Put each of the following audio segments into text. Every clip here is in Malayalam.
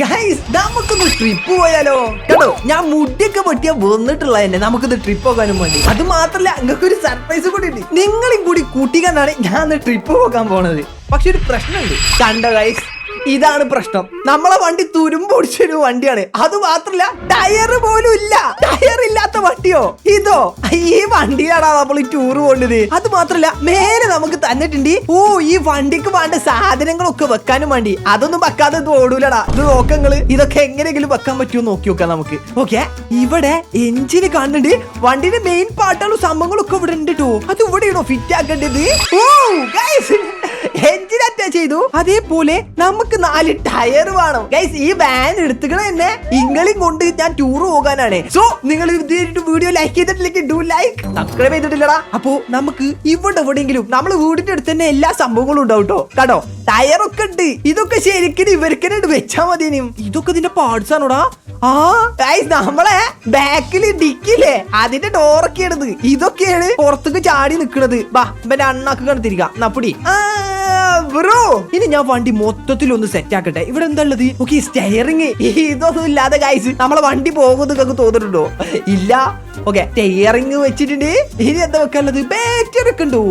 ഗൈസ് നമുക്കൊന്ന് ട്രിപ്പ് പോയാലോ? കേട്ടോ, ഞാൻ മുടിയൊക്കെ പൊട്ടിയാ വന്നിട്ടുള്ള തന്നെ നമുക്കൊന്ന് ട്രിപ്പ് പോകാനും വേണ്ടി. അത് മാത്രല്ല നിങ്ങൾക്ക് ഒരു സർപ്രൈസ് കൂടി ഉണ്ട്. നിങ്ങളും കൂടി കൂട്ടിക്കാനാണ് ഞാൻ ട്രിപ്പ് പോകാൻ പോണത്. പക്ഷെ ഒരു പ്രശ്നമുണ്ട്. കണ്ടോ ഗൈസ്, ഇതാണ് പ്രശ്നം. നമ്മളെ വണ്ടി തുരുമ്പൊടിച്ചൊരു വണ്ടിയാണ്. അത് മാത്രല്ല ടയർ പോലും ഇല്ല. ടയർ ഇല്ലാത്ത വണ്ടിയോ ഇതോ? ഈ വണ്ടിയാണ് നമ്മൾ ടൂർ പോകേണ്ടത്. അത് മാത്രല്ല മേലെ നമുക്ക് തന്നിട്ടുണ്ട് ഈ വണ്ടിക്ക് വേണ്ട സാധനങ്ങളൊക്കെ വെക്കാനും വേണ്ടി. അതൊന്നും വെക്കാതെ ഇത് ഓടൂലടാ. ഇത് നോക്കങ്ങള്, ഇതൊക്കെ എങ്ങനെയെങ്കിലും വെക്കാൻ പറ്റുമോ നോക്കി നോക്കാം നമുക്ക്. ഓക്കെ, ഇവിടെ എഞ്ചിന് കാണുന്നുണ്ട്. വണ്ടിയുടെ മെയിൻ പാർട്ടുകളും സംഭവങ്ങളൊക്കെ ഇവിടെ ഉണ്ട് കേട്ടോ. അത് ഇവിടെയാണോ ഫിറ്റ് ആക്കേണ്ടത്? എഞ്ചിൻ അറ്റാച്ച് ചെയ്തു. അതേപോലെ നമുക്ക് 4 ടയർ വേണം. ഗൈസ്, ഈ വാൻ എടുത്തുകളെ തന്നെ ഇങ്ങളെയും കൊണ്ട് ഞാൻ ടൂർ പോകാനാണ്. സോ നിങ്ങൾ വീഡിയോ ലൈക്ക് ചെയ്തിട്ടില്ലെങ്കിൽ ഡു ലൈക്ക്, സബ്സ്ക്രൈബ് ചെയ്തിട്ടില്ലടാ. അപ്പോ നമുക്ക് ഇവിടെ എവിടെയെങ്കിലും നമ്മള് വീടിന്റെ അടുത്ത് തന്നെ എല്ലാ സംഭവങ്ങളും ഉണ്ടാവും കേട്ടോ. കേട്ടോ, ടയറൊക്കെ ഉണ്ട്. ഇതൊക്കെ ശരിക്കും ഇവർക്കെന്നെ വെച്ചാ മതി. ഇതൊക്കെ ഇതിന്റെ പാർട്സ് ആണോടാ? ഗൈസ്, നമ്മളെ ബാക്കില് ഡിക്കില്ലേ, അതിന്റെ ഡോറൊക്കെ ആണ്. ഇതൊക്കെയാണ് പുറത്തേക്ക് ചാടി നിക്കണത്. ബാ, ഇവന്റെ അണ്ണാക്ക് കണ്ടിരിക്കാം നപ്പടി. ബ്രോ, ഇനി ഞാൻ വണ്ടി മൊത്തത്തിൽ ഒന്ന് സെറ്റ് ആക്കട്ടെ. ഇവിടെ എന്താ ഉള്ളത്? ഓക്കെ, സ്റ്റെയറിങ് ഇതൊന്നും ഇല്ലാതെ ഗൈസ് നമ്മളെ വണ്ടി പോകുന്നതൊക്കെ തോന്നിട്ടുണ്ടോ? ഇല്ല. ഓക്കെ, സ്റ്റെയറിങ് വെച്ചിട്ടുണ്ട്. ഇനി എന്താ വെക്കാനുള്ളത്? ബാറ്ററി ഒക്കെ ഉണ്ടോ?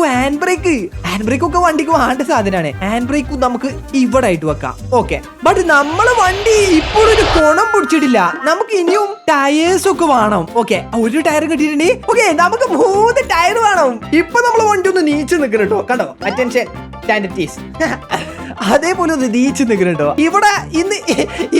Hand brake. ഹാൻഡ് ബ്രേക്ക് ഒക്കെ വണ്ടിക്ക് വേണ്ട സാധനമാണ്. ഹാൻഡ് ബ്രേക്ക് നമുക്ക് ഇവിടെ ആയിട്ട് വെക്കാം. ഓക്കെ, ബട്ട് നമ്മളെ വണ്ടി ഇപ്പോഴൊരു കുണം പിടിച്ചിട്ടില്ല. നമുക്ക് ഇനിയും ടയേഴ്സ് ഒക്കെ വേണം. ഓക്കെ, ഒരു ടയർ കിട്ടിയിട്ടുണ്ട്. ഓക്കെ, നമുക്ക് 3 ടയർ വേണം. ഇപ്പൊ നമ്മളെ വണ്ടി ഒന്ന് നീച്ചു നിൽക്കണം കേട്ടോ. കണ്ടോ, അറ്റൻഷൻ അതേപോലെ ഒന്ന് നീച്ചു നിൽക്കണം കേട്ടോ. ഇവിടെ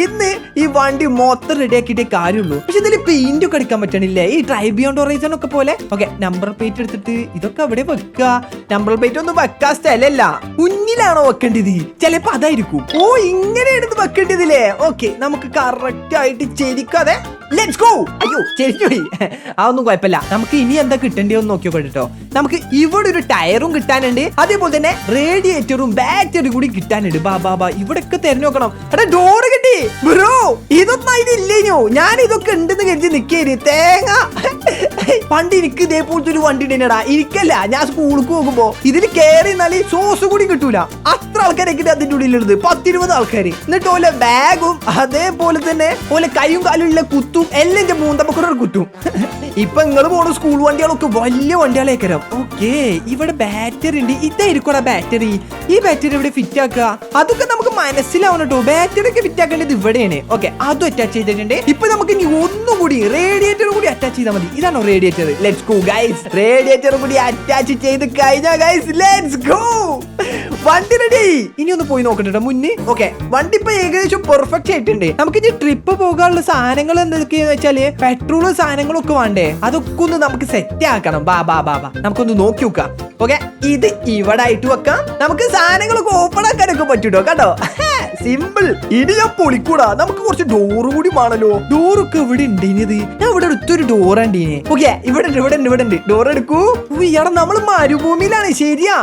ഇന്ന് ഈ വണ്ടി മൊത്തം റെഡിയാക്കിയിട്ടേ കാര്യമുള്ളൂ. പക്ഷെ ഇതിൽ പെയിന്റ് ഒക്കെ അടിക്കാൻ പറ്റണില്ലേ? ഈ ട്രൈബിയോണ്ട് ഒറൈസൺ ഒക്കെ പോലെ. ഓക്കെ, നമ്പർ പ്ലേറ്റ് എടുത്തിട്ട് ഇതൊക്കെ അവിടെ വെക്കുക. നമ്പർ പ്ലേറ്റ് ഒന്നും വെക്കാൻ സ്ഥലമല്ല, മുന്നിലാണോ വെക്കേണ്ടത്? ചിലപ്പോ അതായിരിക്കും. ഇങ്ങനെ എടുത്ത് വെക്കേണ്ടതില്ലേ? ഓക്കെ, നമുക്ക് കറക്റ്റ് ആയിട്ട് ചെരിക്കാതെ ലെറ്റ്സ് ഗോ. അയ്യോ, ചെരിഞ്ഞുപോയി. അതൊന്നും കുഴപ്പമില്ല. നമുക്ക് ഇനി എന്താ കിട്ടേണ്ടതെന്ന് നോക്കിയോട്ടെ കേട്ടോ. നമുക്ക് ഇവിടെ ഒരു ടയറും കിട്ടാനുണ്ട്. അതേപോലെ തന്നെ റേഡിയേറ്ററും ബാറ്ററി കൂടി കിട്ടാനുണ്ട്. ബാബാ, ഇവിടെയൊക്കെ തെരഞ്ഞു നോക്കണം. എടാ, ഡോറ് കിട്ടി ബ്രോ. ഇതൊന്നും അതിലില്ലേനോ? ഞാൻ ഇതൊക്കെ ഉണ്ടെന്ന് കരുതി നിക്കേന്. തേങ്ങ പണ്ട് എനിക്ക് ഇതേപോലത്തെ ഒരു വണ്ടി ഉണ്ടേനടാ. എനിക്കല്ല, ഞാൻ സ്കൂളിലേക്ക് പോകുമ്പോ ഇതിൽ കയറി എന്നാല് സോസ് കൂടി കിട്ടൂല. അത്ര ആൾക്കാരൊക്കെ അതിന്റെ ഉള്ളിലുള്ളത്. 10-20 ആൾക്കാര്. എന്നിട്ട് ഓലെ ബാഗും അതേപോലെ തന്നെ ഓലെ കൈയും കാലുള്ള കുത്തും എല്ലാം എന്റെ മൂന്തമ്മക്കൂടെ കുത്തും. ഇപ്പൊ നിങ്ങൾ പോണ സ്കൂൾ വണ്ടികളൊക്കെ വലിയ വണ്ടികളേക്കരം. ഓക്കെ, ഇവിടെ ബാറ്ററി ഉണ്ട്. ഇതായിരിക്കും ബാറ്ററി. ഈ ബാറ്ററി ഇവിടെ ഫിറ്റ് ആക്കുക. അതൊക്കെ നമുക്ക് മനസ്സിലാവണം കേട്ടോ. ബാറ്ററി ഒക്കെ ഫിറ്റ് ആക്കേണ്ടത് ഇവിടെയാണ്. ഓക്കെ, അതും അറ്റാച്ച് ചെയ്തിട്ടുണ്ട്. ഇപ്പൊ നമുക്ക് ഇനി ഒന്നുകൂടി റേഡിയേറ്റർ കൂടി അറ്റാച്ച് ചെയ്താൽ മതി. ഇതാണോ radiator? Let's go guys. Radiator കൂടി അറ്റാച്ച് ചെയ്ത് കഴിഞ്ഞാൽ ഗൈസ് ലെറ്റ്സ് ഗോ. വണ്ടി റെഡി. ഇനി ഒന്ന് പോയി നോക്കട്ടെ മുന്നേ. ഓക്കെ, വണ്ടി ഇപ്പൊ ഏകദേശം പെർഫെക്റ്റ് ആയിട്ടുണ്ട്. നമുക്ക് ഇനി ട്രിപ്പ് പോകാനുള്ള സാധനങ്ങൾ എന്തൊക്കെയാന്ന് വെച്ചാല് പെട്രോള് സാധനങ്ങളൊക്കെ വേണ്ടേ? അതൊക്കെ ഒന്ന് നമുക്ക് സെറ്റ് ആക്കണം. ബാ നമുക്കൊന്ന് നോക്കി നോക്കാം. ഓക്കെ, ഇത് ഇവിടെ ആയിട്ട് വെക്കാം. നമുക്ക് സാധനങ്ങളൊക്കെ ഓപ്പൺ ആക്കാനൊക്കെ പറ്റൂട്ടോ. കേട്ടോ, സിമ്പിൾ. ഇനി ഞാൻ പൊളിക്കൂടാ. നമുക്ക് കുറച്ച് ഡോറ് കൂടി വേണല്ലോ. ഡോറൊക്കെ ഇവിടെ ഉണ്ട്. ഇനിയത് ഞാൻ ഇവിടെ അടുത്തൊരു ഡോർ ഉണ്ടീനെ. ഓക്കെ, ഇവിടെ ഉണ്ട്. ഡോർ എടുക്കൂ. ഇയാളെ നമ്മള് മരുഭൂമിയിലാണ്. ശരിയാ.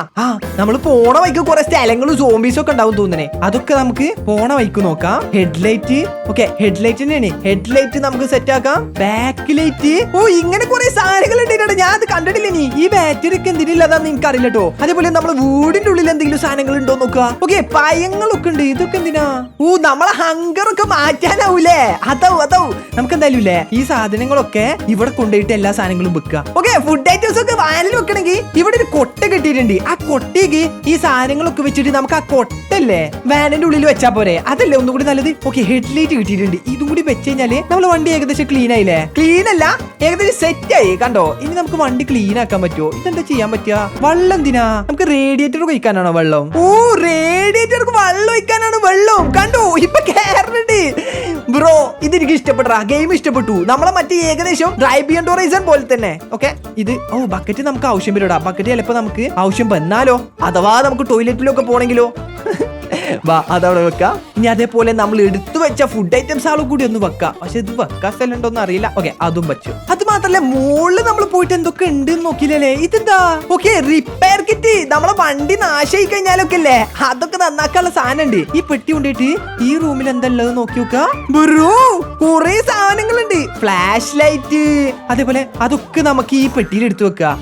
നമ്മള് പോണ വൈക്ക് കുറെ സ്ഥലങ്ങളും സോംബീസും ഒക്കെ ഉണ്ടാവും തോന്നണേ. അതൊക്കെ നമുക്ക് പോണ വൈക്ക് നോക്കാം. ഹെഡ്ലൈറ്റ്. ഓക്കെ, ഹെഡ്ലൈറ്റ് തന്നെയാണ്. ഹെഡ്ലൈറ്റ് നമുക്ക് സെറ്റ് ആക്കാം. Back light. ഇങ്ങനെ കുറെ സാധനങ്ങൾ ഉണ്ട്. ഞാൻ അത് കണ്ടിട്ടില്ല. നീ ഈ ബാറ്ററി ഒക്കെ എന്തിനില്ലാതാന്ന് എനിക്ക് അറിയില്ല കേട്ടോ. അതേപോലെ നമ്മള് വീടിന്റെ ഉള്ളിൽ എന്തെങ്കിലും സാധനങ്ങൾ ഉണ്ടോ നോക്കുക. ഓക്കെ, പയങ്ങളൊക്കെ ഉണ്ട്. ഇതൊക്കെ എന്തിനാ? നമ്മളെ ഹങ്കർ ഒക്കെ മാറ്റാനാവൂലേ? അതോ നമുക്ക് എന്തായാലും ഇല്ലേ ഈ സാധനങ്ങളൊക്കെ ഇവിടെ കൊണ്ടുപോയിട്ട് എല്ലാ സാധനങ്ങളും വെക്കുക. ഓക്കെ, ഫുഡ് ഐറ്റംസ് ഒക്കെ വാനിൽ വെക്കണമെങ്കിൽ ഇവിടെ ഒരു കൊട്ട കിട്ടിയിട്ടുണ്ട്. ആ കൊട്ടയ്ക്ക് ഈ സാധനങ്ങളൊക്കെ വെച്ചിട്ട് നമുക്ക് ആ കൊട്ടല്ലേ വാനിന്റെ ഉള്ളിൽ വെച്ചാ പോരെ? അതല്ലേ ഒന്നുകൂടി നല്ലത്. ഓക്കെ, ഹെഡ്ലൈറ്റ് കിട്ടിയിട്ടുണ്ട്. ഇതും കൂടി വെച്ച് കഴിഞ്ഞാല് നമ്മളെ വണ്ടി ഏകദേശം ക്ലീൻ ആയില്ലേ? ക്ലീൻ അല്ല, ഏകദേശം സെറ്റ് ആയി. കണ്ടോ, ഇനി നമുക്ക് വണ്ടി ക്ലീൻ ആക്കാൻ പറ്റുമോ? ഇതെന്താ ചെയ്യാൻ പറ്റുക? വെള്ളം എന്തിനാ? നമുക്ക് റേഡിയേറ്റർ ഒഴിക്കാനാണോ വെള്ളം? റേഡിയേറ്റർക്ക് വെള്ളം ഒഴിക്കാനാണ് വെള്ളം. കണ്ടോ, ഇപ്പൊ കേറുന്നുണ്ട് ബ്രോ. ഇതെനിക്ക് ഇഷ്ടപ്പെട്ടാ. ഗെയിം ഇഷ്ടപ്പെട്ടു. നമ്മളെ മറ്റേ ഏകദേശം ഡ്രൈബിയൻ ഹൊറൈസൺ പോലെ തന്നെ. ഓക്കെ, ഇത് ബക്കറ്റ് നമുക്ക് ആവശ്യം വരൂടാ. ബക്കറ്റ് ചിലപ്പോ നമുക്ക് ആവശ്യം വന്നാലോ, അഥവാ നമുക്ക് ടോയ്ലറ്റിലൊക്കെ പോണെങ്കിലോ അതവിടെ വെക്കാം. ഇനി അതേപോലെ നമ്മൾ എടുത്തു വെച്ച ഫുഡ് ഐറ്റംസ് ആളും കൂടി ഒന്ന് വെക്കാം. പക്ഷെ ഇത് വെക്കാൻ സ്ഥലം ഉണ്ടോന്ന് അറിയില്ല. ഓക്കെ, അതും വെച്ചു. അത് മാത്രല്ല മുകളിൽ നമ്മൾ പോയിട്ട് എന്തൊക്കെ ഉണ്ട് നോക്കിയില്ലേ? ഇതെന്താ? Okay, repair kit. നമ്മളെ വണ്ടി നാശമായി കഴിഞ്ഞാലൊക്കെ അല്ലേ അതൊക്കെ നന്നാക്കാനുള്ള സാധനം ഉണ്ട്. ഈ പെട്ടി കൊണ്ടിട്ട് ഈ റൂമിൽ എന്താ ഉള്ളത് നോക്കി നോക്കാം. കുറെ സാധനങ്ങളുണ്ട്. ഫ്ലാഷ് ലൈറ്റ് അതേപോലെ അതൊക്കെ നമുക്ക് ഈ പെട്ടിയിൽ എടുത്തു വെക്കാം.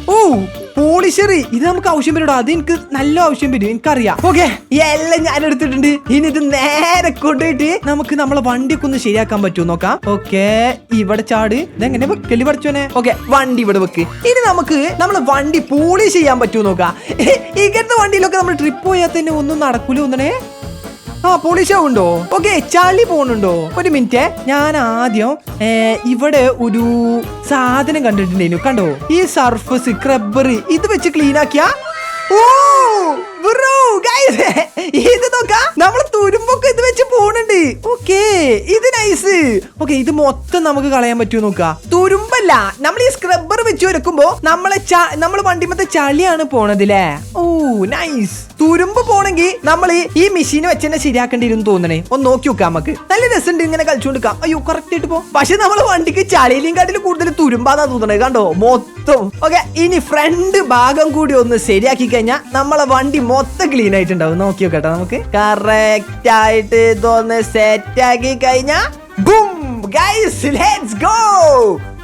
പോളിഷർ ഇത് നമുക്ക് ആവശ്യം വരും. അത് എനിക്ക് നല്ല ആവശ്യം വരും, എനിക്കറിയാം. ഓക്കെ, എല്ലാം ഞാൻ എടുത്തിട്ടുണ്ട്. ഇനി ഇത് നേരെ കൊണ്ടുപോയിട്ട് നമുക്ക് നമ്മളെ വണ്ടിയൊക്കെ ഒന്ന് ശരിയാക്കാൻ പറ്റുമോ നോക്കാം. ഓക്കെ, ഇവിടെ ചാട്. ഇതെങ്ങനെ വെക്കല് പഠിച്ചോനെ. ഓക്കെ, വണ്ടി ഇവിടെ വെക്ക്. ഇനി നമുക്ക് നമ്മളെ വണ്ടി പോളിഷ് ചെയ്യാൻ പറ്റുമോ നോക്കാം. ഇങ്ങനത്തെ വണ്ടിയിലൊക്കെ നമ്മൾ ട്രിപ്പ് പോയാൽ തന്നെ ഒന്നും നടക്കൂല ഒന്നേ. പോളിഷ് ആവുണ്ടോ? ഓക്കെ, ചളി പോണുണ്ടോ? ഒരു മിനിറ്റ്, ഞാൻ ആദ്യം ഇവിടെ ഒരു സാധനം കണ്ടിട്ടുണ്ടായിരുന്നു. കണ്ടോ, ഈ സർഫസ് സ്ക്രബ്ബർ ഇത് വെച്ച് ക്ലീൻ ആക്കിയാ. ഓ ബ്രോ ഗൈസ്, ഇത് നോക്കാം, നമ്മൾ തുരുമ്പൊക്കെ ഇത് വെച്ച് പോണുണ്ട്. ഓക്കെ, ഇത് നൈസ്. ഓക്കെ, ഇത് മൊത്തം നമുക്ക് കളയാൻ പറ്റുമോ നോക്കാം. തുരുമ്പല്ല, നമ്മൾ ഈ സ്ക്രബ്ബർ വെച്ച് വരക്കുമ്പോ നമ്മള് വണ്ടിമത്തെ ചളിയാണ് പോണതില്ലേ. ഓ നൈസ്. തുരുമ്പ് പോണെങ്കിൽ നമ്മൾ ഈ മെഷീൻ വെച്ച് തന്നെ ശരിയാക്കേണ്ടി വരും തോന്നണേ. ഒന്ന് നോക്കി നോക്കാം, നമുക്ക് നല്ല രസമുണ്ട് ഇങ്ങനെ കളിച്ചുകൊണ്ടിരിക്കാം. അയ്യോ കറക്റ്റ് ആയിട്ട് പോ. പക്ഷെ നമ്മള് വണ്ടിക്ക് ചളിയിലും കാട്ടിലും കൂടുതൽ തുരുമ്പാന്നാ തോന്നണേ. കണ്ടോ മൊത്തം. ഓക്കെ, ഇനി ഫ്രണ്ട് ഭാഗം കൂടി ഒന്ന് ശരിയാക്കി കഴിഞ്ഞാൽ നമ്മളെ വണ്ടി മൊത്തം ക്ലീൻ ആയിട്ടുണ്ടാവും. നോക്കിയോ കേട്ടോ, നമുക്ക് കറക്റ്റ് ആയിട്ട് ഇതൊന്ന് സെറ്റ് ആക്കി കഴിഞ്ഞാ ബൂം ഗൈസ്, ലെറ്റ്സ് ഗോ.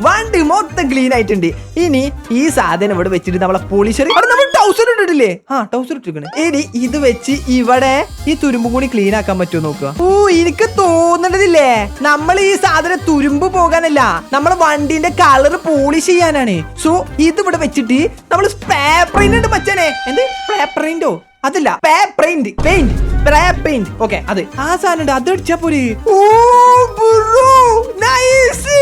വണ്ടി മൊത്തം ക്ലീൻ ആയിട്ടുണ്ട്. ഇനി ഈ സാധനം ഇവിടെ വെച്ചിട്ട് നമ്മളെ പോളിഷർ നമ്മൾ ടൗസർ ഇട്ടിട്ടില്ലേ? ടൗസർ ഇട്ടിരിക്കണേ. ഇനി ഇത് വെച്ച് ഇവിടെ ഈ തുരുമ്പ് കൂടി ക്ലീൻ ആക്കാൻ പറ്റുമോ നോക്കുക. ഓ, എനിക്ക് തോന്നണതില്ലേ, നമ്മൾ ഈ സാധനം തുരുമ്പ് പോകാനല്ല, നമ്മളെ വണ്ടിന്റെ കളർ പോളിഷ് ചെയ്യാനാണ്. സോ ഇത് ഇവിടെ വെച്ചിട്ട് നമ്മൾ സ്പ്രേ പെയിന്റ് ഉണ്ട് മച്ചാനെ. എന്ത് സ്പ്രേ പെയിന്റോ? അതല്ല, പെയിന്റ്. ഓക്കെ, അത് ആ സാധനം ഉണ്ട്, അത് അടിച്ചാ പോരെ. ഓ നൈസ്.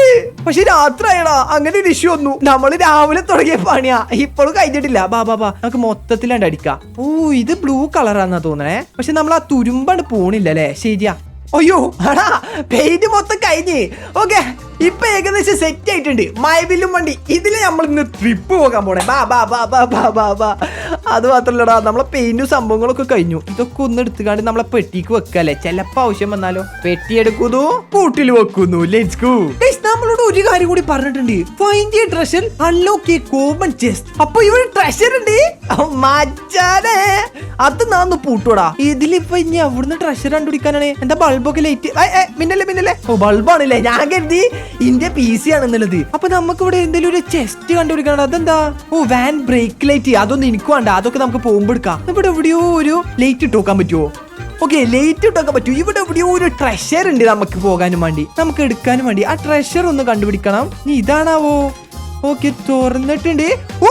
പക്ഷെ രാത്രിയായടാ, അങ്ങനെ ഒരു ഇഷ്യൂ ഒന്നും. നമ്മള് രാവിലെ തുടങ്ങിയ പണിയാ, ഇപ്പോഴും കഴിഞ്ഞിട്ടില്ല. ബാ നമുക്ക് മൊത്തത്തിലാണ്ട് അടിക്കാം. ഓ, ഇത് ബ്ലൂ കളറാന്നാ തോന്നണേ. പക്ഷെ നമ്മൾ ആ തുരുമ്പാണ്ട് പോണില്ല അല്ലേ. ശരിയാ. അയ്യോ ആടാ, പെയിന്റ് മൊത്തം കഴിഞ്ഞ്. ഓക്കെ, ഇപ്പൊ ഏകദേശം സെറ്റ് ആയിട്ടുണ്ട്. മഴവില്ലും വണ്ടി ഇതില് നമ്മൾ ഇന്ന് ട്രിപ്പ് പോകാൻ പോണേ. ബാ. അത് മാത്രല്ലടാ, നമ്മളെ പെയിന്റും സംഭവങ്ങളൊക്കെ കഴിഞ്ഞു. ഇതൊക്കെ ഒന്ന് എടുത്തുകാണ്ട് നമ്മളെ പെട്ടിക്ക് വെക്കല്ലേ, ചിലപ്പോ ആവശ്യം വന്നാലോ. പെട്ടി എടുക്കുന്നു, കൂട്ടിൽ വെക്കുന്നു. Let's go. നമ്മളോട് ഒരു കാര്യം കൂടി പറഞ്ഞിട്ടുണ്ട്. Find a treasure, unlock a common chest. അപ്പൊ ഇവിടെ ട്രഷർ ഉണ്ട് മച്ചാനെ. അത് നാന്ന് പൂട്ടോടാ. ഇതിലിപ്പൊ ഇനി അവിടുന്ന് ട്രഷർ കണ്ടുപിടിക്കാനാണ്. എന്താ ബൾബൊക്കെ ലൈറ്റ് മിന്നല്ലേ. ഓ ബൾബാണല്ലേ, ഞാൻ കരുതി ഇന്ത്യ PC ആണെന്നുള്ളത്. അപ്പൊ നമുക്ക് ഇവിടെ എന്തെങ്കിലും ഒരു ചെസ്റ്റ് കണ്ടുപിടിക്കണം. അതെന്താ? ഓ വാൻ ബ്രേക്ക് ലൈറ്റ്. അതൊന്നും എനിക്ക് വേണ്ട, അതൊക്കെ നമുക്ക് പോകുമ്പോ എടുക്കാം. ഇവിടെ എവിടെയോ ഒരു ലൈറ്റ് ഇട്ട് നോക്കാൻ പറ്റുമോ? ഓക്കെ, ലൈറ്റ് ഇട്ടൊക്കെ പറ്റൂ. ഇവിടെ എവിടെയോ ഒരു ട്രഷർ ഉണ്ട് നമുക്ക് പോകാനും വേണ്ടി, നമുക്ക് എടുക്കാനും വേണ്ടി. ആ ട്രഷർ ഒന്ന് കണ്ടുപിടിക്കണം. നീ ഇതാണാവോ? ഓക്കെ, തുറന്നിട്ടുണ്ട്. ഓ,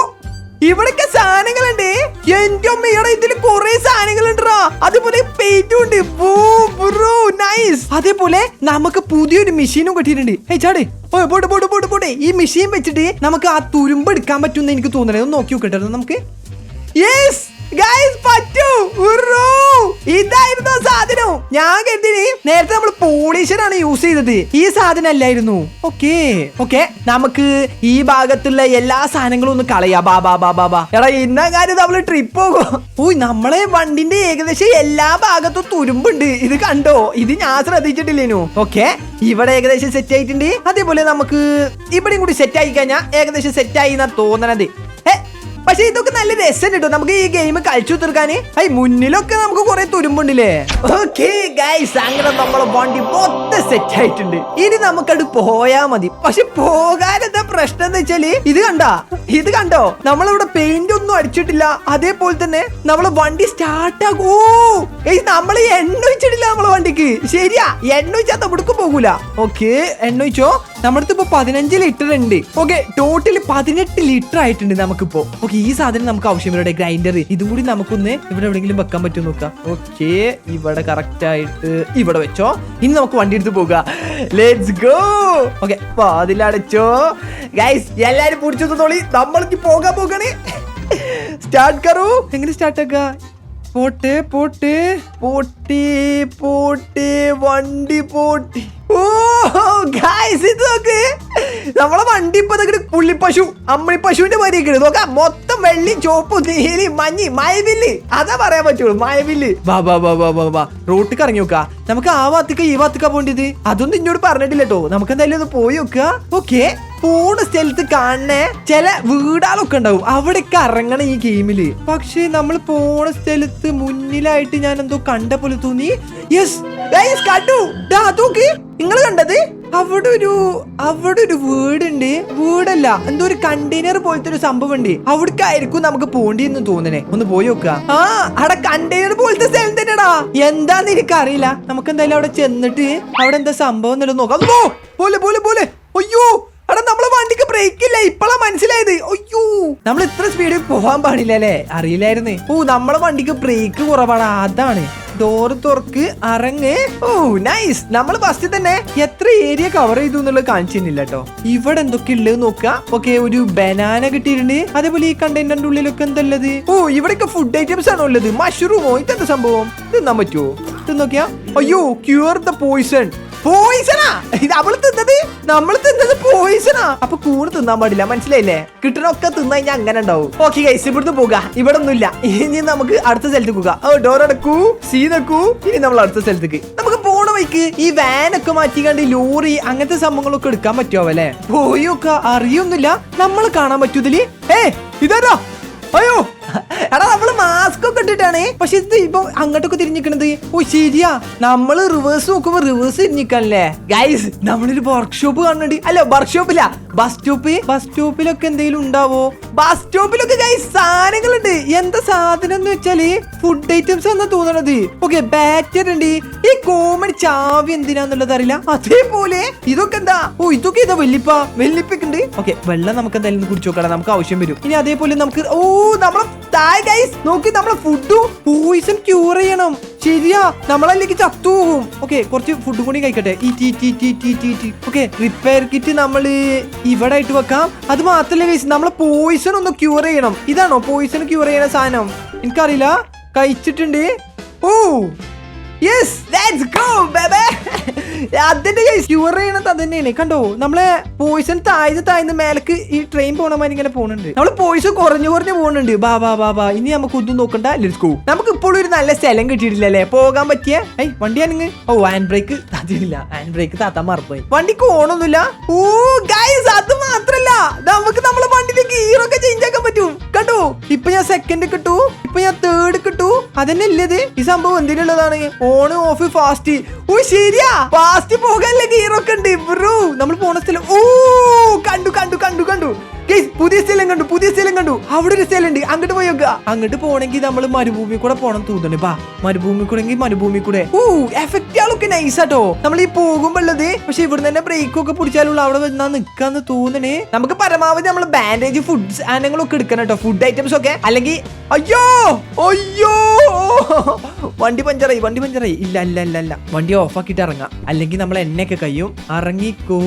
ഇവിടൊക്കെ സാധനങ്ങളുണ്ട്. എന്റെ അമ്മയുടെ ഇതിൽ കുറെ സാധനങ്ങളുണ്ടാ. അതുപോലെ പെയിന്റും ഉണ്ട്. നൈസ്. അതേപോലെ നമുക്ക് പുതിയൊരു മെഷീനും കിട്ടിയിട്ടുണ്ട്. ചാടേ. പോട്ടെ. ഈ മെഷീൻ വെച്ചിട്ട് നമുക്ക് ആ തുരുമ്പ് എടുക്കാൻ പറ്റുമെന്ന് എനിക്ക് തോന്നുന്നത്. ഒന്ന് നോക്കി നോക്കട്ടെ നമുക്ക്. യെസ് ഗൈസ്, പറ്റൂ. ഇതായിരുന്നു സാധനം. ഞാൻ കരുതി നേരത്തെ നമ്മൾ പോളിഷറാണ് യൂസ് ചെയ്തത്, ഈ സാധനം അല്ലായിരുന്നു. ഓക്കെ, നമുക്ക് ഈ ഭാഗത്തുള്ള എല്ലാ സാധനങ്ങളും ഒന്ന് കളയാ. ബാ. എടാ, ഇന്നകാര്യം നമ്മള് ട്രിപ്പ് പോകും. ഓ, നമ്മളെ വണ്ടിന്റെ ഏകദേശം എല്ലാ ഭാഗത്തും തുരുമ്പുണ്ട്. ഇത് കണ്ടോ? ഇത് ഞാൻ ശ്രദ്ധിച്ചിട്ടില്ലേനു. ഓക്കെ, ഇവിടെ ഏകദേശം സെറ്റ് ആയിട്ടുണ്ട്. അതേപോലെ നമുക്ക് ഇവിടെയും കൂടി സെറ്റ് ആയി കഴിഞ്ഞാൽ ഏകദേശം സെറ്റ് ആയി എന്നാ തോന്നണത്. പക്ഷെ ഇതൊക്കെ നല്ല രസം കിട്ടും നമുക്ക് ഈ ഗെയിം കളിച്ചു തീർക്കാന്. മുന്നിലൊക്കെ നമുക്ക് കുറെ തുരുമ്പുണ്ടല്ലേ. ഓക്കെ ഗൈസ്, അങ്ങനെ നമ്മളെ വണ്ടി മൊത്തം സെറ്റ് ആയിട്ടുണ്ട്. ഇനി നമുക്കത് പോയാ മതി. പക്ഷെ പോകാനെന്താ പ്രശ്നം എന്ന് വെച്ചാല് ഇത് കണ്ടോ, നമ്മളിവിടെ പെയിന്റ് ഒന്നും അടിച്ചിട്ടില്ല. അതേപോലെ തന്നെ നമ്മളെ വണ്ടി സ്റ്റാർട്ട് ആകൂ. നമ്മൾ എണ്ണ ഒഴിച്ചിട്ടില്ല നമ്മളെ വണ്ടിക്ക്. ശരിയാ, എണ്ണ ഒഴിച്ചാൽ തവിടുക്ക് പോകൂല. ഓക്കെ, എണ്ണ ഒഴിച്ചോ. നമ്മുടെ അടുത്ത് ഇപ്പൊ 15 ലിറ്റർ ഉണ്ട്. ഓക്കെ, ടോട്ടല് 18 ലിറ്റർ ആയിട്ടുണ്ട് നമുക്കിപ്പോ. ഓക്കെ, ഈ സാധനം നമുക്ക് ആവശ്യമുള്ള ഗ്രൈൻഡർ ഇതും കൂടി നമുക്കൊന്ന് ഇവിടെ എവിടെയെങ്കിലും വെക്കാൻ പറ്റുമോ നോക്കാം. ഓക്കെ, ഇവിടെ കറക്റ്റ് ആയിട്ട് ഇവിടെ വെച്ചോ. ഇനി നമുക്ക് വണ്ടി എടുത്ത് പോകാം. Let's go. ഓക്കെ, അതിലടച്ചോ ഗൈസ്. എല്ലാരും പിടിച്ചു തോളി, നമ്മൾക്ക് പോകാൻ പോകണേ. സ്റ്റാർട്ട് കറൂ. എങ്ങനെ സ്റ്റാർട്ട് ആക്ക? പോട്ടെ വണ്ടി പോട്ടെ. ഓ ഗൈസ്, ഇത് നോക്ക്, നമ്മളെ വണ്ടി ഇപ്പൊ പുള്ളിപ്പശു അമ്മണി പശുവിന്റെ മാതിരിക്കണ്. നോക്കാം, മൊത്തം വെള്ളി ചോപ്പ് നീലി മഞ്ഞി മഴവില്ല്. അതാ പറയാൻ പറ്റുള്ളൂ, മഴവില്ല്. വാ റോട്ടിക്ക് ഇറങ്ങി നോക്കാ. നമുക്ക് ആ ഭാഗത്തേക്ക് ഈ ഭാഗത്തേക്കാ പോണ്ടത്. അതൊന്നും ഇന്നോട് പറഞ്ഞിട്ടില്ല കേട്ടോ. നമുക്ക് എന്തായാലും ഒന്ന് പോയി നോക്കുക. ഓക്കെ, പോണ സ്ഥലത്ത് കാണുന്ന ചില വീടുകളൊക്കെ ഉണ്ടാവും, അവിടെയൊക്കെ ഇറങ്ങണം ഈ ഗെയിമില്. പക്ഷെ നമ്മൾ പോണ സ്ഥലത്ത് മുന്നിലായിട്ട് ഞാൻ എന്തോ കണ്ട പോലെ തോന്നി. യെസ് ഗൈസ്, കണ്ടു. അതൊക്കെ നിങ്ങൾ കണ്ടത്? അവിടെ ഒരു വീടുണ്ട്. വീടല്ല, എന്തോ ഒരു കണ്ടെയ്നർ പോലത്തെ ഒരു സംഭവം ഉണ്ട്. അവിടേക്കായിരിക്കും നമുക്ക് പോണ്ടിന്ന് തോന്നണേ. ഒന്ന് പോയി നോക്കുക. ആ അവിടെ കണ്ടെയ്നർ പോലത്തെ സ്ഥലം തന്നെടാ. എന്താന്ന് എനിക്ക് അറിയില്ല. നമുക്ക് എന്തായാലും അവിടെ ചെന്നിട്ട് അവിടെ എന്താ സംഭവം എന്നുള്ളത് നോക്കാം. പോലെ പോലെ പോലെ. അയ്യോ എടാ, നമ്മളെ വണ്ടിക്ക് ബ്രേക്ക് ഇല്ല. ഇപ്പഴാ മനസ്സിലായത്. അയ്യോ, നമ്മൾ ഇത്ര സ്പീഡിൽ പോവാൻ പാടില്ല അല്ലേ? അറിയില്ലായിരുന്നു. നമ്മളെ വണ്ടിക്ക് ബ്രേക്ക് കുറവാണ്. അതാണ്. ഡോറ് തുറക്ക്, അറങ്ങ്. നൈസ്. നമ്മൾ ഫസ്റ്റ് തന്നെ എത്ര ഏരിയ കവർ ചെയ്തു എന്നുള്ളത് കാണിച്ചിരുന്നില്ല കേട്ടോ. ഇവിടെ എന്തൊക്കെ ഉള്ളത് നോക്കുക. ഓക്കെ, ഒരു ബനാന കിട്ടിയിട്ടുണ്ട്. അതേപോലെ ഈ കണ്ടെയ്നറിന്റെ ഉള്ളിലൊക്കെ എന്തല്ലത്? ഇവിടെയൊക്കെ ഫുഡ് ഐറ്റംസ് ആണോ ഉള്ളത്? മഷ്റൂമോ? ഇതെന്താ സംഭവം? തിന്നാൻ പറ്റുമോ? ഇത് നോക്കിയാ. അയ്യോ, ക്യൂർ ദ പോയിസൺ. പോയിസണാ ഇത്? നമ്മൾ തിന്നത് പോയിസണാ. അപ്പൊ കൂണ് തിന്നാൻ പാടില്ല, മനസ്സിലായില്ലേ? കിട്ടണൊക്കെ തിന്നു കഴിഞ്ഞാൽ അങ്ങനെ ഉണ്ടാവും. ഓക്കെ ഗൈസ്, ഇവിടുന്ന് പോകാം. ഇവിടെ ഒന്നുമില്ല. ഇനി നമുക്ക് അടുത്ത സ്ഥലത്തേക്ക് പോകാം. ഡോർ അടക്കൂ, സീനക്കൂ. ഇനി നമ്മൾ അടുത്ത സ്ഥലത്തേക്ക് നമുക്ക് പോണ വഴിക്ക് ഈ വാനൊക്കെ മാറ്റിക്കാണ്ട് ലോറി അങ്ങനത്തെ സംഭവങ്ങളൊക്കെ എടുക്കാൻ പറ്റുമോ അല്ലേ? പോയൊക്കെ അറിയൊന്നുമില്ല. നമ്മൾ കാണാൻ പറ്റൂതില്. ഇതാരോ? അയ്യോ എടാ, നമ്മള് മാസ്ക് ഒക്കെ ഇട്ടിട്ടാണ്. പക്ഷെ ഇത് ഇപ്പൊ അങ്ങോട്ടൊക്കെ തിരിഞ്ഞിക്കണത്. ശരിയാ, നമ്മള് റിവേഴ്സ് നോക്കുമ്പോ റിവേഴ്സ് തിരിഞ്ഞിക്കല്ലേ ഗൈസ്. നമ്മളൊരു വർക്ക്ഷോപ്പ് കാണുന്നുണ്ട്. അല്ല, വർക്ക്ഷോപ്പില്ല, ബസ് സ്റ്റോപ്പ്. ബസ് സ്റ്റോപ്പിലൊക്കെ എന്തെങ്കിലും ഉണ്ടാവോ? ബസ് സ്റ്റോപ്പിലൊക്കെ ഗൈസ് സാധനങ്ങളുണ്ട്. എന്താ സാധനം എന്ന് വെച്ചാല് ഫുഡ് ഐറ്റംസ് എന്നാ തോന്നണത്. ഓക്കെ, ബാറ്ററി ഉണ്ട്. ഈ കോമൺ ചാവി എന്തിനാന്നുള്ളത് അറിയില്ല. അതേപോലെ ഇതൊക്കെ എന്താ? ഇതൊക്കെ ഇതാ വെല്ലിപ്പൊക്കെ. ഓക്കെ, വെള്ളം നമുക്ക് എന്തായാലും കുടിച്ചു നോക്കണം. നമുക്ക് ആവശ്യം വരും. ഇനി അതേപോലെ നമുക്ക് നമ്മളെ നോക്കി, നമ്മളെ ഫുഡും പോയിസൺ ക്യൂർ ചെയ്യണം. ശരിയാ, നമ്മളല്ലെങ്കിൽ ചത്തുപോകും. ഓക്കെ, കുറച്ച് ഫുഡും കൂടി കഴിക്കട്ടെ. ഓക്കെ, റിപ്പയർ കിറ്റ് നമ്മള് ഇവിടെ ആയിട്ട് വെക്കാം. അത് മാത്രല്ല ഗൈസ്, നമ്മളെ പോയിസൺ ഒന്ന് ക്യൂർ ചെയ്യണം. ഇതാണോ പോയിസൺ ക്യൂർ ചെയ്യണ സാധനം? എനിക്കറിയില്ല. കഴിച്ചിട്ടുണ്ട്. Yes, let's go baby. അതിന്റെ ക്യൂർ ചെയ്യണത് അത് തന്നെയാണ്. കണ്ടോ, നമ്മളെ പോയിസൺ താഴ്ന്ന് മേലേക്ക് ഈ ട്രെയിൻ പോണ മാതിരി ഇങ്ങനെ പോകുന്നുണ്ട്. നമ്മള് പോയിസൺ കുറഞ്ഞു പോകുന്നുണ്ട്. ബാ ഇനി നമുക്ക് ഒന്നും നോക്കണ്ട. Let's go. നമുക്ക് ഇപ്പോഴും ഒരു നല്ല സ്ഥലം കിട്ടിയിട്ടില്ലല്ലേ പോകാൻ പറ്റിയ? വണ്ടിയാണെങ്കിൽ ഹാൻഡ് ബ്രേക്ക് താത്തിയില്ല. ഹാൻഡ് ബ്രേക്ക് താത്താൻ മറന്നുപോയി. വണ്ടിക്ക് ഓണൊന്നുമില്ല. ഗൈസ്, അത് മാത്രല്ല, നമുക്ക് നമ്മളെ വണ്ടിന്റെ ഗിയറൊക്കെ ചേഞ്ച് ആക്കാൻ പറ്റും. കണ്ടോ, ഇപ്പൊ ഞാൻ സെക്കൻഡ് കിട്ടു, ഇപ്പൊ ഞാൻ തേർഡ് കിട്ടു. അതന്നെ ഇല്ലത്. ഈ സംഭവം എന്തിനുള്ളതാണ്? On off fast. ശരിയാ, ഫാസ്റ്റ് പോകാനല്ലേ ഗിയറൊക്കെ ഉണ്ട് ബ്രോ. നമ്മൾ പോണ സ്ഥലം കണ്ടു. പുതിയ സ്ഥലം കണ്ടു. അവിടെ ഒരു സ്ഥലം ഉണ്ട്. അങ്ങോട്ട് പോയി നോക്കുക. അങ്ങോട്ട് പോണെങ്കിൽ നമ്മൾ മരുഭൂമി കൂടെ പോണം തോന്നുന്നു. മരുഭൂമി കൂടെ എഫക്റ്റുകളൊക്കെ നൈസാട്ടോ നമ്മൾ ഈ പോകുമ്പോ ഉള്ളത്. പക്ഷെ ഇവിടെ തന്നെ ബ്രേക്ക് ഒക്കെ പിടിച്ചാലുള്ള അവിടെ വന്നാ നിക്കാന്ന് തോന്നണേ. നമുക്ക് പരമാവധി നമ്മൾ ബാൻഡേജ് ഫുഡ് സാധനങ്ങളൊക്കെ എടുക്കണം കേട്ടോ. ഫുഡ് ഐറ്റംസ് ഒക്കെ. അല്ലെങ്കിൽ അയ്യോ വണ്ടി പഞ്ചറായി. ഇല്ല വണ്ടി ഓഫ് ആക്കിട്ട് ഇറങ്ങാം. അല്ലെങ്കിൽ നമ്മൾ എണ്ണയൊക്കെ കഴിയും. ഇറങ്ങിക്കോ.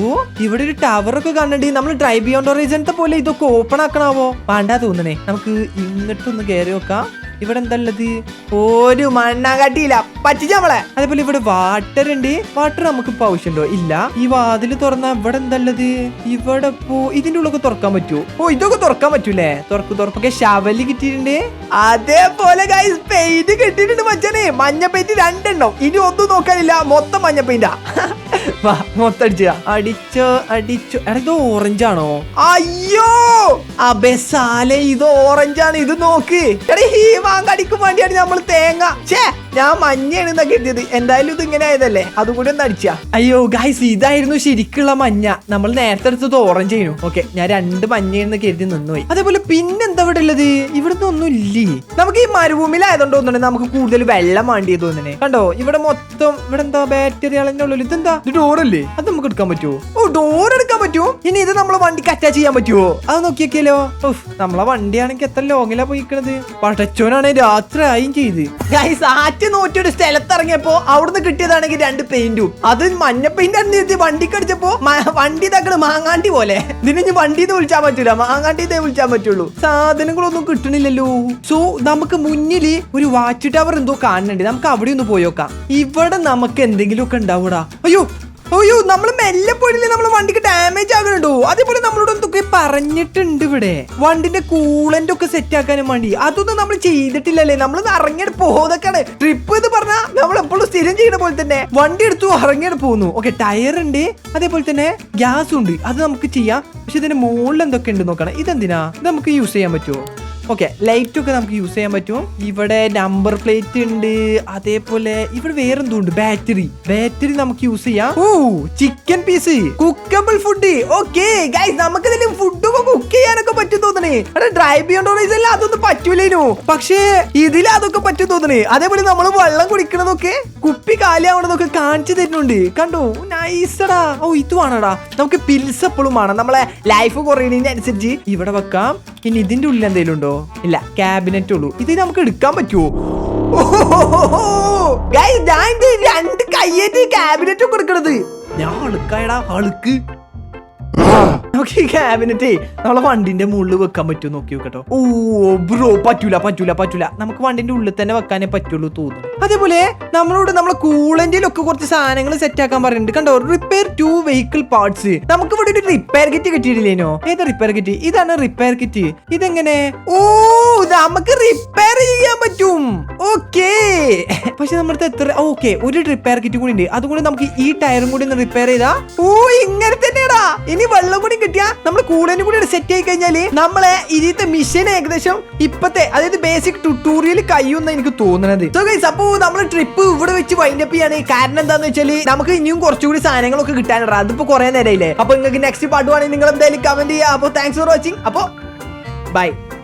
ഇവിടെ ഒരു ടവർ ഒക്കെ കാണണ്ടേ. നമ്മൾ ഡ്രൈവ് ബിയോണ്ട് ഹൊറൈസൺത്തെ പോലെ ഇതൊക്കെ ഓപ്പൺ ആക്കണാവോ? വേണ്ടാ തോന്നണേ. നമുക്ക് ഇങ്ങോട്ടൊന്ന് കയറി നോക്കാം. ഇവിടെ എന്താ? ഒരു മണ്ണാകാട്ടിയില്ല, പറ്റിച്ച നമ്മളെ. അതേപോലെ ഇവിടെ വാട്ടർ ഉണ്ട്. വാട്ടർ നമുക്ക് ഇപ്പൊ ആവശ്യമുണ്ടോ? ഇല്ല. ഈ വാതില് തുറന്നാ ഇവിടെ എന്താ? ഇവിടെ ഇതിന്റെ ഉള്ളൊക്കെ തുറക്കാൻ പറ്റുമോ? ഇതൊക്കെ തുറക്കാൻ പറ്റൂലേ? തുറക്കൊക്കെ ശവല് കിട്ടിയിട്ടുണ്ട്. അതേപോലെ പെയിന്റ് കിട്ടിയിട്ടുണ്ട് മച്ചാനെ. മഞ്ഞ പെയിന്റ് 2 എണ്ണം. ഇനി ഒന്നും നോക്കാനില്ല, മൊത്തം മഞ്ഞ പെയിന്റാ. മൊത്തം അടിച്ചോ. എടാ, ഇത് ഓറഞ്ച് ആണോ? അയ്യോ അബസാലെ, ഇത് ഓറഞ്ചാണ്. ഇത് നോക്ക്. എടാ, ഈ കടിക്കും വേണ്ടിയാണ് നമ്മൾ തേങ്ങ. ഞാൻ മഞ്ഞയാണ് കരുതിയത്. എന്തായാലും ഇത് ഇങ്ങനെ ആയതല്ലേ, അതും കൂടി ഒന്ന് അടിച്ചാ. അയ്യോ ഗൈസ്, ഇതായിരുന്നു ശരിക്കുള്ള മഞ്ഞ. നമ്മൾ നേരത്തെ എടുത്തത് ഓറഞ്ച് ആയിരുന്നു. ഓക്കെ, ഞാൻ 2 മഞ്ഞയെന്ന് കരുതി നിന്നുപോയി. അതേപോലെ പിന്നെന്താ ഇവിടെ ഉള്ളത്? ഇവിടുന്ന് ഒന്നും ഇല്ലേ. നമുക്ക് ഈ മരുഭൂമിയിലായതുകൊണ്ട് തോന്നുന്നുണ്ട് നമുക്ക് കൂടുതൽ വെള്ളം വേണ്ടിയത് തോന്നുന്നേ. കണ്ടോ, ഇവിടെ മൊത്തം ഇവിടെ എന്താ ബാറ്ററി ആളിന്റെ ഉള്ളിൽ. ഇതെന്താ? ഇത് ഡോറല്ലേ? അത് നമുക്ക് എടുക്കാൻ പറ്റുമോ? ഡോർ എടുക്കാൻ പറ്റുമോ? ഇനി ഇത് നമ്മളെ വണ്ടിക്ക് അറ്റാച്ച് ചെയ്യാൻ പറ്റുമോ? അത് നോക്കിയൊക്കെയല്ലോ. നമ്മളെ വണ്ടിയാണെങ്കിൽ എത്ര ലോങ്ങിലാ പോയിക്കണത്. പടച്ചോനാണ് രാത്രി ആയും ചെയ്ത്. ഗൈസ്, നോറ്റൊരു സ്ഥലത്തിറങ്ങിയപ്പോ അവിടുന്ന് കിട്ടിയതാണെങ്കിൽ 2 പെയിന്റും. അത് മഞ്ഞ പെയിന്റ് ആണ്. വണ്ടിക്ക് അടിച്ചപ്പോ വണ്ടി തക്കണ് മാങ്ങാണ്ടി പോലെ. ഇതിന് വണ്ടിന്ന് വിളിച്ചാൻ പറ്റൂല, മാങ്ങാണ്ടിന്നേ വിളിച്ചാൻ പറ്റുള്ളൂ. സാധനങ്ങളൊന്നും കിട്ടണില്ലല്ലോ. സോ നമുക്ക് മുന്നില് ഒരു വാച്ച് ടവർ എന്തോ കാണുന്നുണ്ട്. നമുക്ക് അവിടെ ഒന്ന് പോയി നോക്കാം. ഇവിടെ നമുക്ക് എന്തെങ്കിലും ഒക്കെ ഉണ്ടാവൂടാ. അയ്യോ നമ്മൾ മെല്ലെ പോയില്ലേ, നമ്മളെ വണ്ടിക്ക് ഡാമേജ് ആകുന്നുണ്ടോ? അതേപോലെ നമ്മളോട് എന്തൊക്കെ പറഞ്ഞിട്ടുണ്ട്. ഇവിടെ വണ്ടിന്റെ കൂളന്റ് ഒക്കെ സെറ്റ് ആക്കാനും വേണ്ടി. അതൊന്നും നമ്മൾ ചെയ്തിട്ടില്ലല്ലേ. നമ്മൾ ഇറങ്ങിയിട്ട് പോകുന്നൊക്കെയാണ് ട്രിപ്പ് എന്ന് പറഞ്ഞാൽ നമ്മൾ എപ്പോഴും സ്ഥിരം ചെയ്യുന്ന പോലെ തന്നെ വണ്ടി എടുത്തു ഇറങ്ങിയിട്ട് പോകുന്നു. ഓക്കെ, ടയർ ഉണ്ട്. അതേപോലെ തന്നെ ഗ്യാസും ഉണ്ട്. അത് നമുക്ക് ചെയ്യാം. പക്ഷെ ഇതിന്റെ മുകളിൽ എന്തൊക്കെ ഉണ്ട് നോക്കണം. ഇതെന്തിനാ? ഇത് നമുക്ക് യൂസ് ചെയ്യാൻ പറ്റുമോ? ഓക്കെ ലൈറ്റ് ഒക്കെ നമുക്ക് യൂസ് ചെയ്യാൻ പറ്റും. ഇവിടെ നമ്പർ പ്ലേറ്റ് ഉണ്ട്. അതേപോലെ ഇവിടെ വേറെന്തുണ്ട്, ബാറ്ററി നമുക്ക് യൂസ് ചെയ്യാം. Oh chicken piece, cookable food. Okay guys നമുക്ക് ഇതിൽ ഫുഡൊക്കെ കുക്ക് ചെയ്യാനൊക്കെ പറ്റും തോന്നണേ. അവിടെ ഡ്രൈവ് ചെയ്യേണ്ട അതൊന്നും പറ്റൂലേനു, പക്ഷേ ഇതിൽ അതൊക്കെ പറ്റും തോന്നണേ. അതേപോലെ നമ്മൾ വെള്ളം കുടിക്കണതൊക്കെ കുപ്പി കാലിയാവണതൊക്കെ കാണിച്ചു തരുന്നുണ്ട്. കണ്ടോ നൈസടാ. ഓ ഇത് വേണടാ, നമുക്ക് പിൽസ് എപ്പോഴും വേണം നമ്മളെ ലൈഫ് കുറയുന്നതിനനുസരിച്ച്. ഇവിടെ വെക്കാം. ഇനി ഇതിന്റെ ഉള്ളിൽ എന്തെങ്കിലും ഉണ്ടോ? ഇല്ല, ക്യാബിനറ്റ് ഉള്ളൂ. ഇത് നമുക്ക് എടുക്കാൻ പറ്റുമോ? രണ്ട് കയ്യേറ്റ് ക്യാബിനറ്റ് ഒക്കെ എടുക്കണത്. ഞാൻ അളുക്കായടാ, അളുക്ക്. നമുക്ക് ഈ ക്യാബിനറ്റ് നമ്മളെ വണ്ടിന്റെ മുകളിൽ വെക്കാൻ പറ്റുമോ നോക്കി നോക്കട്ടോ. ഓ ബ്രോ പറ്റൂല. നമുക്ക് വണ്ടിന്റെ ഉള്ളിൽ തന്നെ വെക്കാനേ പറ്റുള്ളൂ തോന്നുന്നു. അതേപോലെ നമ്മളോട് നമ്മളെ കൂളന്റിലൊക്കെ കുറച്ച് സാധനങ്ങൾ സെറ്റ് ആക്കാൻ പറയുന്നുണ്ട്. കണ്ടോ, റിപ്പയർ 2 വെഹിക്കിൾ പാർട്സ്. നമുക്ക് ഇവിടെ ഒരു റിപ്പയർ കിറ്റ് കിട്ടിയിട്ടില്ലേനോ? ഏതാ റിപ്പയർ കിറ്റ്? ഇതാണ് റിപ്പയർ കിറ്റ്. ഇതെങ്ങനെ? ഓ നമുക്ക് റിപ്പയർ ചെയ്യാൻ പറ്റും. ഓക്കെ പക്ഷെ നമ്മുടെ എത്ര? ഓക്കെ ഒരു റിപ്പയർ കിറ്റ് കൂടി ഉണ്ട്. അതുകൊണ്ട് നമുക്ക് ഈ ടയറും കൂടി ഒന്ന് റിപ്പയർ ചെയ്താ. ഓ ഇങ്ങനെ തന്നെയാടാ. ഇനി വെള്ളം കൂടി കിട്ടിയാ നമ്മൾ കൂളന്റ് കൂടി സെറ്റ് ആയി കഴിഞ്ഞാല് നമ്മളെ ഇതിന്റെ മിഷൻ ഏകദേശം ഇപ്പത്തെ അതായത് ബേസിക് ട്യൂട്ടോറിയൽ കഴിയുമെന്ന് എനിക്ക് തോന്നുന്നത്. സോ ഗൈസ് അപ്പോ നമ്മൾ ട്രിപ്പ് ഇവിടെ വെച്ച് വൈൻഡ് അപ്പ് ചെയ്യാണ്. കാരണം എന്താന്ന് വെച്ചാല് നമുക്ക് ഇനിയും കുറച്ചുകൂടി സാധനങ്ങളൊക്കെ കിട്ടാനുണ്ട്. അതിപ്പോ കുറെ നേരമില്ലേ. അപ്പൊ നിങ്ങൾക്ക് നെക്സ്റ്റ് പാർട്ട് വേണമെങ്കിൽ നിങ്ങൾ എന്തായാലും കമന്റ് ചെയ്യാം. അപ്പൊ താങ്ക്സ് ഫോർ വാച്ചിങ്. അപ്പൊ ബൈ.